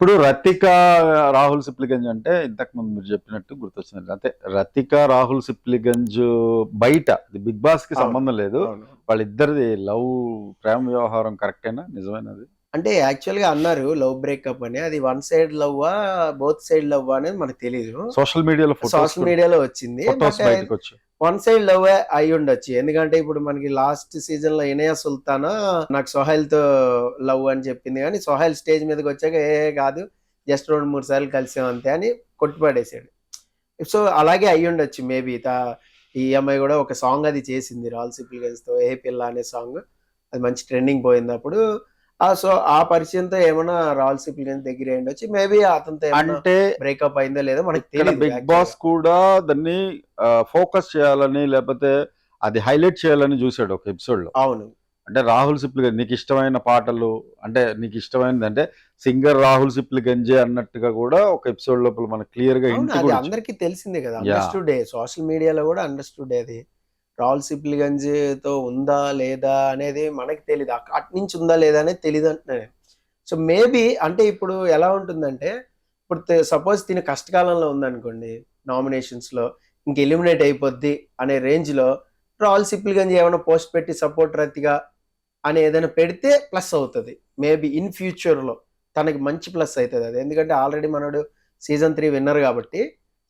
ఇప్పుడు రతిక రాహుల్ సిప్లిగంజ్ అంటే ఇంతకు ముందు మీరు చెప్పినట్టు గుర్తొచ్చింది. అంటే రతిక రాహుల్ సిప్లిగంజ్ బయట బిగ్ బాస్ కి అవును. సంబంధం లేదు. అవును. వాళ్ళిద్దరిది ప్రేమ వ్యవహారం కరెక్టేనా? నిజమేనది? అంటే యాక్చువల్‌గా అన్నారు లవ్ బ్రేకప్ అని. అది వన్ సైడ్ లవ్వా? బోత్ సైడ్ లవ్వా? అనేది మనకు తెలీదు. సోషల్ మీడియాలో సోషల్ మీడియాలో వచ్చింది. ఫోటోస్ బట్ బయటకొచ్చాయి. వన్ సైడ్ లవ్వే అయ్యుండొచ్చు. ఎందుకంటే ఇప్పుడు మనకి లాస్ట్ సీజన్‌లో ఇనయ సుల్తానా నాకు సోహైల్‌తో లవ్ అని చెప్పింది గానీ, సోహైల్ స్టేజ్ మీదకొచ్చాక కాదు జస్ట్ 2, 3 సార్లు కలిసాం అంతే అని కొట్టిపడేసాడు. సో, అలాగే అయ్యుండొచ్చు మేబీ. ఈ అమ్మాయి గూడా ఒక సాంగ్ అది చేసింది 'రాయల్ సిప్లిగన్స్‌తో' 'ఏ పిల్ల' అనే సాంగ్. అది మంచి ట్రెండింగ్ పోయిందప్పుడు. సో, ఆ పరిచయంతో ఏమన్నా 'రాయల్ సిప్లిగన్స్' దగ్గరయ్యుండొచ్చు. మేబీ అతనితో ఏమన్నా అంటే బ్రేకప్ అయిందో లేదో మనకు ఇక్కడ తెలీదు బిగ్ బాస్ యాక్చువల్‌గా. కూడా దాన్ని ఫోకస్ చేయాలని, లేకపోతే అది హైలైట్ చేయాలని చూసాడు ఒక ఎపిసోడ్‌లో. అవును. అంటే రాహుల్ సిప్లిగంజ్ నీకు ఇష్టమైన పాటలు, అంటే నీకు ఇష్టమైనది అంటే సింగర్ రాహుల్ సిప్లిగంజే అన్నట్టుగా కూడా ఒక ఎపిసోడ్ లోపల మనకు క్లియర్ గా అవును. హింట్ అది కూడా ఇచ్చాడు. అందరికీ తెలిసిందే గదా! యాహ్! అండర్‌స్టూడే. సోషల్ మీడియాలో గూడా అండర్‌స్టూడే అది. రాయల్ సిప్లిగంజ్‌తో ఉందా? లేదా? అనేది మనకి తెలీదు. అటునుంచి ఉందా? లేదా? అనేది తెలీదంటున్నా నేను. సో, మేబీ అంటే ఇప్పుడు ఎలా ఉంటుందంటే, ఇప్పుడు సపోజ్ తిను కష్టకాలంలో ఉందనుకోండి, నామినేషన్స్‌లో ఇంక ఎలిమినేట్ అయిపోద్ది అనే రేంజ్‌లో రాయల్ సిప్లిగంజ్ ఏమన్నా పోస్ట్ పెట్టి సపోర్ట్ రతిగా అని ఏదైనా పెడితే ప్లస్ అవుతది. మేబీ ఇన్ ఫ్యూచర్‌లో తనకి మంచి ప్లస్ అయితదది. ఎందుకంటే ఆల్రెడీ మనోడు సీజన్ 3 విన్నర్ గాబట్టి,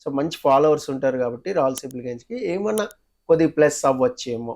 సో, మంచి ఫాలోవర్స్ ఉంటారు గాబట్టి రాయల్ సిప్లిగంజ్‌కి ఏమన్నా కొద్దిగా ప్లస్ అవ్వచ్చేమో.